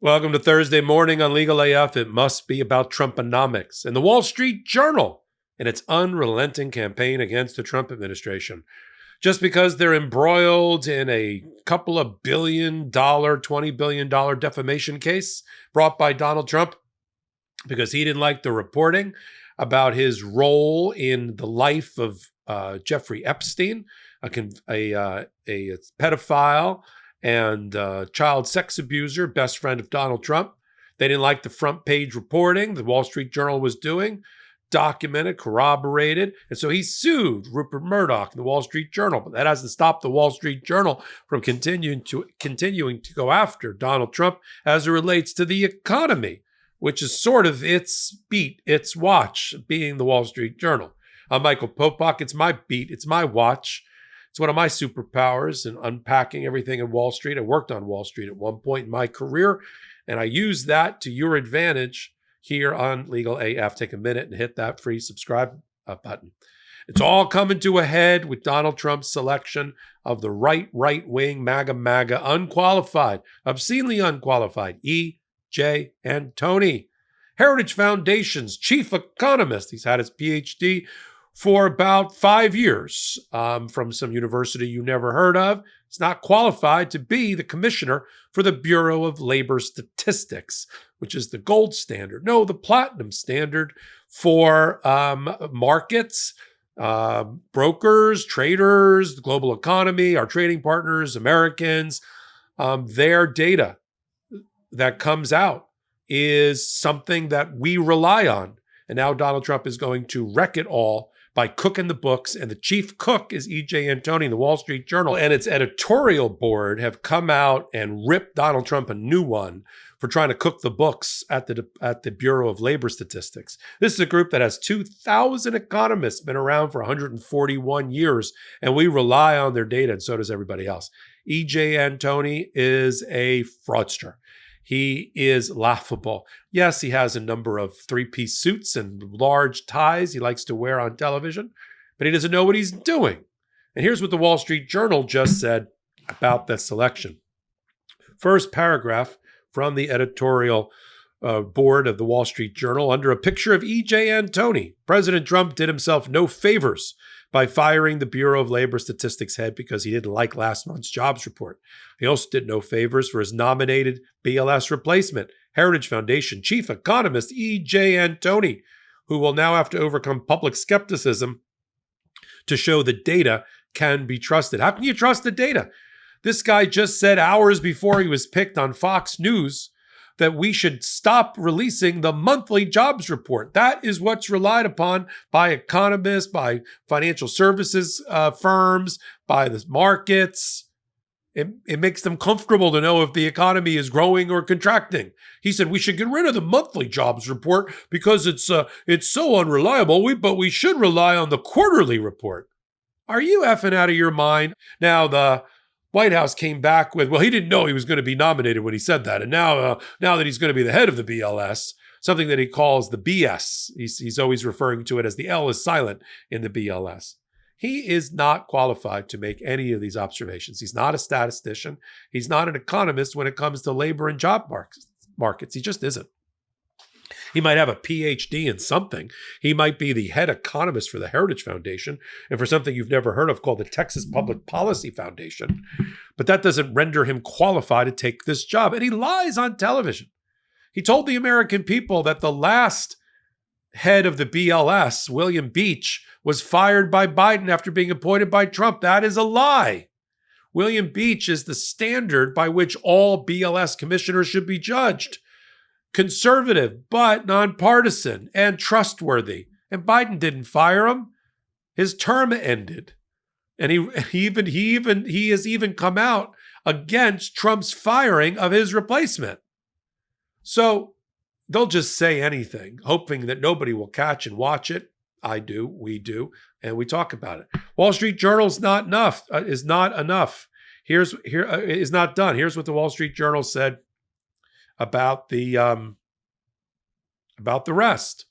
Welcome to Thursday morning on Legal AF. It must be about Trumponomics and the Wall Street Journal and its unrelenting campaign against the Trump administration. Just because they're embroiled in a couple of $20 billion defamation case brought by Donald Trump because he didn't like the reporting about his role in the life of Jeffrey Epstein, a pedophile and child sex abuser, best friend of Donald Trump. They didn't like the front page reporting the Wall Street Journal was doing, documented, corroborated. And so he sued Rupert Murdoch and the Wall Street Journal. But that hasn't stopped the Wall Street Journal from continuing to go after Donald Trump as it relates to the economy, which is sort of its beat, its watch, being the Wall Street Journal. I'm Michael Popok. It's my beat. It's my watch. It's one of my superpowers in unpacking everything in Wall Street. I worked on Wall Street at one point in my career, and I use that to your advantage here on Legal AF. Take a minute and hit that free subscribe button. It's all coming to a head with Donald Trump's selection of the right-wing, MAGA, unqualified, obscenely unqualified, EJ Antoni, Heritage Foundation's chief economist. He's had his PhD for about 5 years from some university you never heard of. He's not qualified to be the commissioner for the Bureau of Labor Statistics, which is the gold standard. No, the platinum standard for markets, brokers, traders, the global economy, our trading partners, Americans. Their data that comes out is something that we rely on. And now Donald Trump is going to wreck it all by cooking the books, and the chief cook is EJ Antoni, the Wall Street Journal, and its editorial board have come out and ripped Donald Trump a new one for trying to cook the books at the Bureau of Labor Statistics. This is a group that has 2,000 economists, been around for 141 years, and we rely on their data, and so does everybody else. EJ Antoni is a fraudster. He is laughable. Yes, he has a number of three-piece suits and large ties he likes to wear on television, but he doesn't know what he's doing. And here's what the Wall Street Journal just said about this selection. First paragraph from the editorial board of the Wall Street Journal, under a picture of EJ Antoni, President Trump did himself no favors by firing the Bureau of Labor Statistics head because he didn't like last month's jobs report. He also did no favors for his nominated BLS replacement, Heritage Foundation chief economist EJ Antoni, who will now have to overcome public skepticism to show the data can be trusted. How can you trust the data? This guy just said hours before he was picked on Fox News that we should stop releasing the monthly jobs report. That is what's relied upon by economists, by financial services firms, by the markets. It makes them comfortable to know if the economy is growing or contracting. He said we should get rid of the monthly jobs report because it's so unreliable, but we should rely on the quarterly report. Are you effing out of your mind? Now, the White House came back with, well, he didn't know he was going to be nominated when he said that. And now that he's going to be the head of the BLS, something that he calls the BS, he's always referring to it as the L is silent in the BLS. He is not qualified to make any of these observations. He's not a statistician. He's not an economist when it comes to labor and job markets. He just isn't. He might have a PhD in something. He might be the head economist for the Heritage Foundation and for something you've never heard of called the Texas Public Policy Foundation. But that doesn't render him qualified to take this job. And he lies on television. He told the American people that the last head of the BLS, William Beach, was fired by Biden after being appointed by Trump. That is a lie. William Beach is the standard by which all BLS commissioners should be judged. Conservative, but nonpartisan and trustworthy. And Biden didn't fire him. His term ended. And he has even come out against Trump's firing of his replacement. So they'll just say anything, hoping that nobody will catch and watch it. I do, we do, and we talk about it. Wall Street Journal is not enough. Is not done. Here's what the Wall Street Journal said about the rest.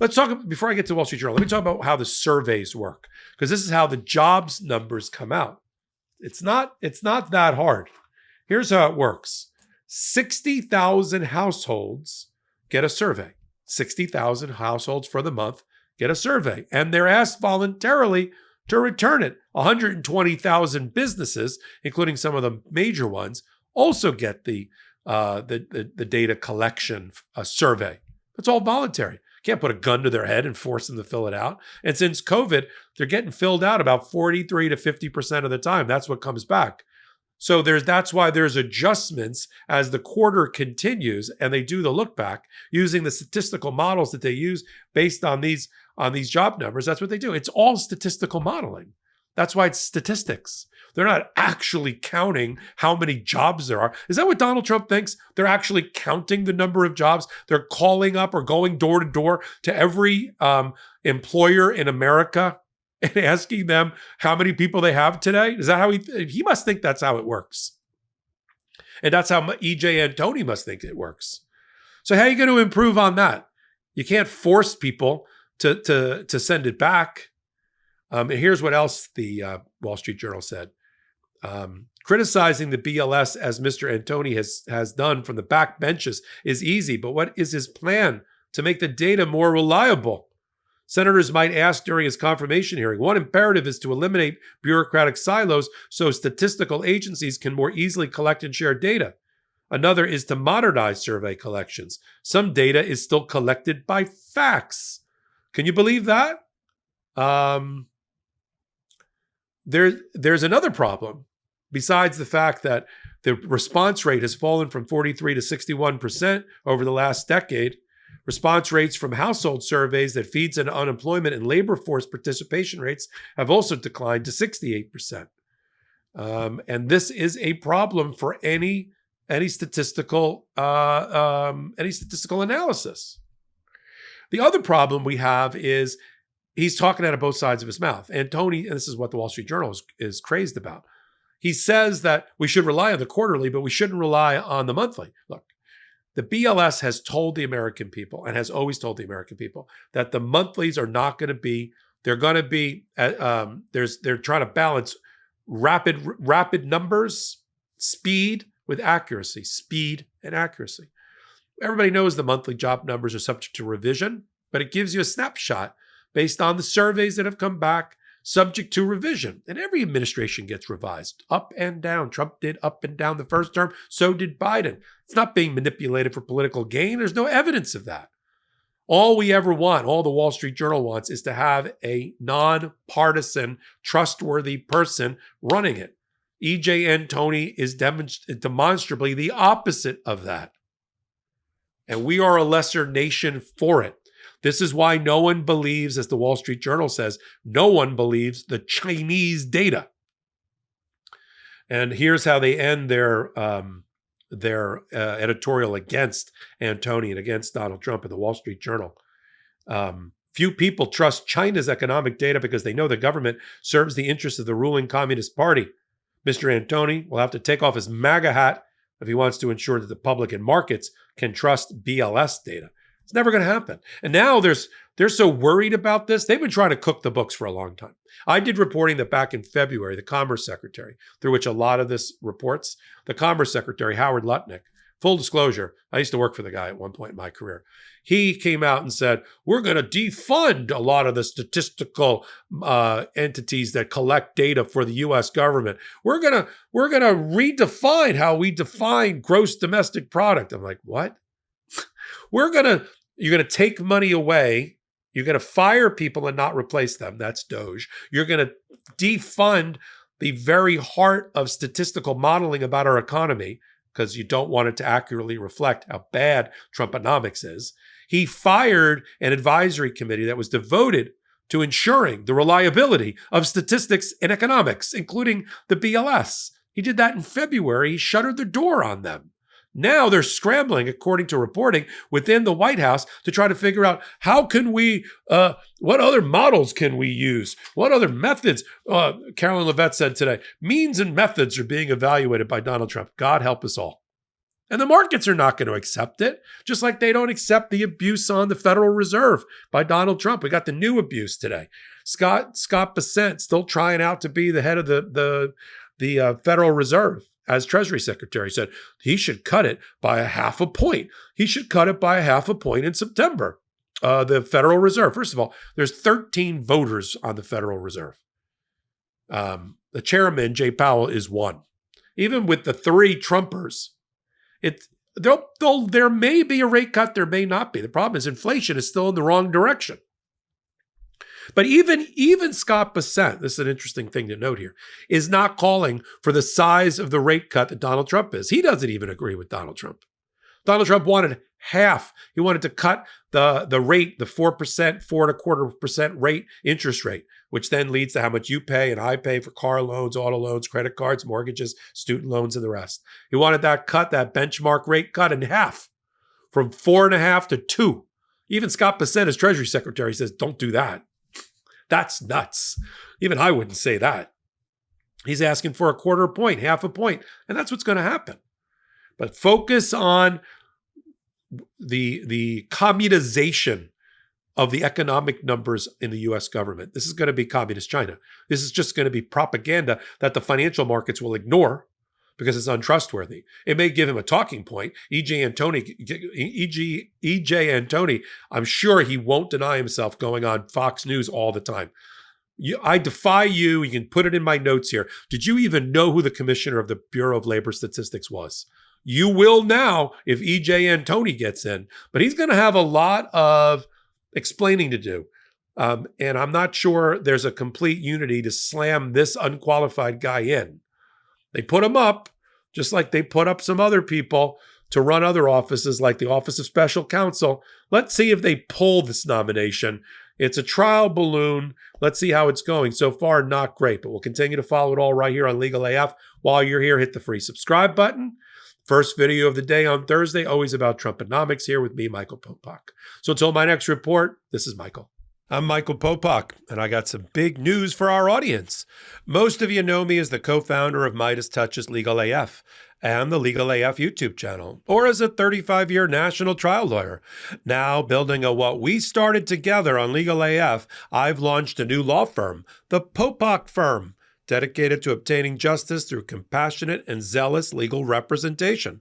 Let's talk, before I get to Wall Street Journal, let me talk about how the surveys work, because this is how the jobs numbers come out. It's not that hard. Here's how it works. 60,000 households get a survey. 60,000 households for the month get a survey, and they're asked voluntarily to return it. 120,000 businesses, including some of the major ones, also get the data collection survey. It's all voluntary. Can't put a gun to their head and force them to fill it out. And since COVID, they're getting filled out about 43 to 50% of the time. That's what comes back. So that's why there's adjustments as the quarter continues, and they do the look back using the statistical models that they use based on these job numbers. That's what they do. It's all statistical modeling. That's why it's statistics. They're not actually counting how many jobs there are. Is that what Donald Trump thinks? They're actually counting the number of jobs. They're calling up or going door to door to every employer in America and asking them how many people they have today. Is that how he must think that's how it works? And that's how EJ Antoni must think it works. So how are you going to improve on that? You can't force people to send it back. And here's what else the Wall Street Journal said. Criticizing the BLS, as Mr. Antoni has done from the back benches, is easy, but what is his plan to make the data more reliable? Senators might ask during his confirmation hearing. One imperative is to eliminate bureaucratic silos so statistical agencies can more easily collect and share data. Another is to modernize survey collections. Some data is still collected by fax. Can you believe that? There's another problem. Besides the fact that the response rate has fallen from 43 to 61% over the last decade, response rates from household surveys that feeds into unemployment and labor force participation rates have also declined to 68%. And this is a problem for any statistical analysis. The other problem we have is he's talking out of both sides of his mouth. Antoni, and this is what the Wall Street Journal is crazed about. He says that we should rely on the quarterly, but we shouldn't rely on the monthly. Look, the BLS has told the American people, and has always told the American people, that the monthlies are not going to be, they're going to be, they're trying to balance rapid numbers, speed with accuracy, speed and accuracy. Everybody knows the monthly job numbers are subject to revision, but it gives you a snapshot based on the surveys that have come back, subject to revision. And every administration gets revised up and down. Trump did up and down the first term. So did Biden. It's not being manipulated for political gain. There's no evidence of that. All we ever want, all the Wall Street Journal wants, is to have a nonpartisan, trustworthy person running it. EJ Antoni is demonstrably the opposite of that. And we are a lesser nation for it. This is why no one believes, as the Wall Street Journal says, no one believes the Chinese data. And here's how they end their editorial against Antoni and against Donald Trump in the Wall Street Journal. Few people trust China's economic data because they know the government serves the interests of the ruling Communist Party. Mr. Antoni will have to take off his MAGA hat if he wants to ensure that the public and markets can trust BLS data. It's never going to happen. And now they're so worried about this. They've been trying to cook the books for a long time. I did reporting that back in February, the Commerce Secretary, through which a lot of this reports, the Commerce Secretary, Howard Lutnick, full disclosure, I used to work for the guy at one point in my career. He came out and said, we're going to defund a lot of the statistical entities that collect data for the U.S. government. We're going to redefine how we define gross domestic product. I'm like, what? You're going to take money away. You're going to fire people and not replace them. That's Doge. You're going to defund the very heart of statistical modeling about our economy because you don't want it to accurately reflect how bad Trumponomics is. He fired an advisory committee that was devoted to ensuring the reliability of statistics in economics, including the BLS. He did that in February. He shuttered the door on them. Now they're scrambling, according to reporting, within the White House to try to figure out how can we, what other models can we use? What other methods? Carolyn Levitt said today, means and methods are being evaluated by Donald Trump. God help us all. And the markets are not going to accept it, just like they don't accept the abuse on the Federal Reserve by Donald Trump. We got the new abuse today. Scott Bessent still trying out to be the head of the Federal Reserve as Treasury Secretary. He said he should cut it by a half a point. He should cut it by a half a point in September. The Federal Reserve. First of all, there's 13 voters on the Federal Reserve. The chairman, Jay Powell, is one. Even with the 3 Trumpers, there may be a rate cut, there may not be. The problem is inflation is still in the wrong direction. But even Scott Bessent, this is an interesting thing to note here, is not calling for the size of the rate cut that Donald Trump is. He doesn't even agree with Donald Trump. Donald Trump wanted half. He wanted to cut the rate, the 4%, 4.25% rate, interest rate, which then leads to how much you pay and I pay for car loans, auto loans, credit cards, mortgages, student loans, and the rest. He wanted that benchmark rate cut in half, from 4.5 to 2. Even Scott Bessent, as Treasury Secretary, says, don't do that. That's nuts. Even I wouldn't say that. He's asking for a 1/4 point, half a point, and that's what's going to happen. But focus on the communization of the economic numbers in the U.S. government. This is going to be communist China. This is just going to be propaganda that the financial markets will ignore because it's untrustworthy. It may give him a talking point. EJ Antoni, I'm sure he won't deny himself going on Fox News all the time. I defy you. You can put it in my notes here. Did you even know who the commissioner of the Bureau of Labor Statistics was? You will now if EJ Antoni gets in, but he's going to have a lot of explaining to do. And I'm not sure there's a complete unity to slam this unqualified guy in. They put him up, just like they put up some other people to run other offices like the Office of Special Counsel. Let's see if they pull this nomination. It's a trial balloon. Let's see how it's going. So far, not great, but we'll continue to follow it all right here on Legal AF. While you're here, hit the free subscribe button. First video of the day on Thursday, always about Trumponomics, here with me, Michael Popok. So until my next report, this is Michael. I'm Michael Popok, and I got some big news for our audience. Most of you know me as the co-founder of Midas Touch's Legal AF and the Legal AF YouTube channel, or as a 35-year national trial lawyer. Now, building on what we started together on Legal AF, I've launched a new law firm, the Popok Firm, dedicated to obtaining justice through compassionate and zealous legal representation.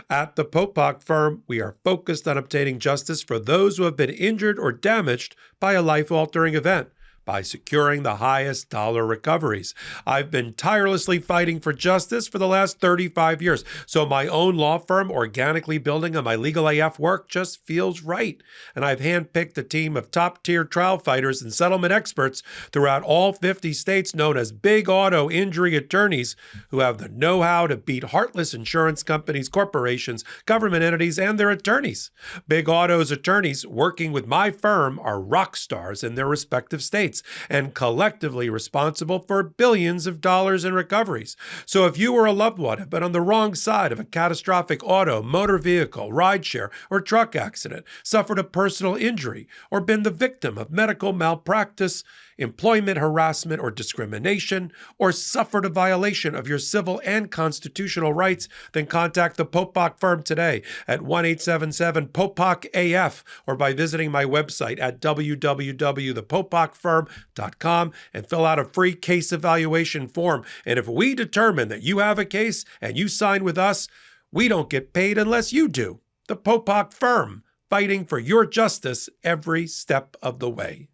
At the Popok Firm, we are focused on obtaining justice for those who have been injured or damaged by a life-altering event by securing the highest dollar recoveries. I've been tirelessly fighting for justice for the last 35 years, so my own law firm organically building on my Legal AF work just feels right. And I've handpicked a team of top-tier trial fighters and settlement experts throughout all 50 states known as big auto injury attorneys who have the know-how to beat heartless insurance companies, corporations, government entities, and their attorneys. Big Auto's attorneys working with my firm are rock stars in their respective states and collectively responsible for billions of dollars in recoveries. So if you or a loved one have been on the wrong side of a catastrophic auto, motor vehicle, rideshare, or truck accident, suffered a personal injury, or been the victim of medical malpractice, employment harassment or discrimination, or suffered a violation of your civil and constitutional rights, then contact the Popok Firm today at 1-877-POPOK-AF or by visiting my website at www.thepopokfirm.com and fill out a free case evaluation form. And if we determine that you have a case and you sign with us, we don't get paid unless you do. The Popok Firm, fighting for your justice every step of the way.